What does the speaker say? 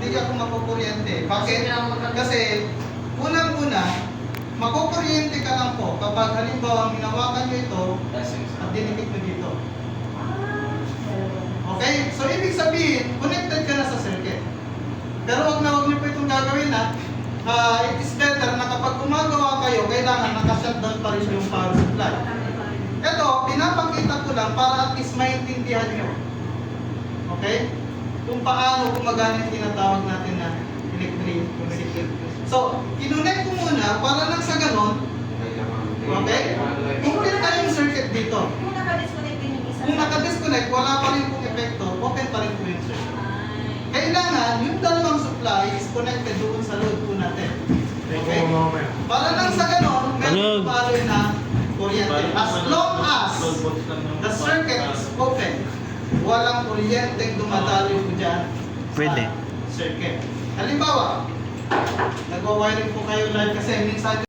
hindi ako makukuryente. Bakit? Kasi, unang-una, makukuryente ka lang po kapag halimbawa hinawakan nyo ito at dinikit mo dito. Okay? So, ibig sabihin, connected ka na sa circuit. Pero wag niyo po itong gagawin na it is better na kapag gumagawa kayo, kailangan naka-shutdown pa rin yung power supply. Ito, pinapakita ko lang para at least maintindihan nyo. Okay? Kung paano gumagana yung tinatawag natin na electric. So, kinonect ko muna para lang sa ganon. Okay? Complete na yung circuit dito. Kung naka-disconnect din yung isa. Kung naka-disconnect, wala pa rin pong epekto, open pa rin po yung circuit. Kailangan, yung dalawang supply is connected doon sa load po natin. Okay? Para lang sa ganon, meron paloy na kuryente. As long as the circuit is open, walang kuryenteng dumadaloy po dyan Pwede. sa circuit. Halimbawa, nagwa-wiring po kayo live kasi minsan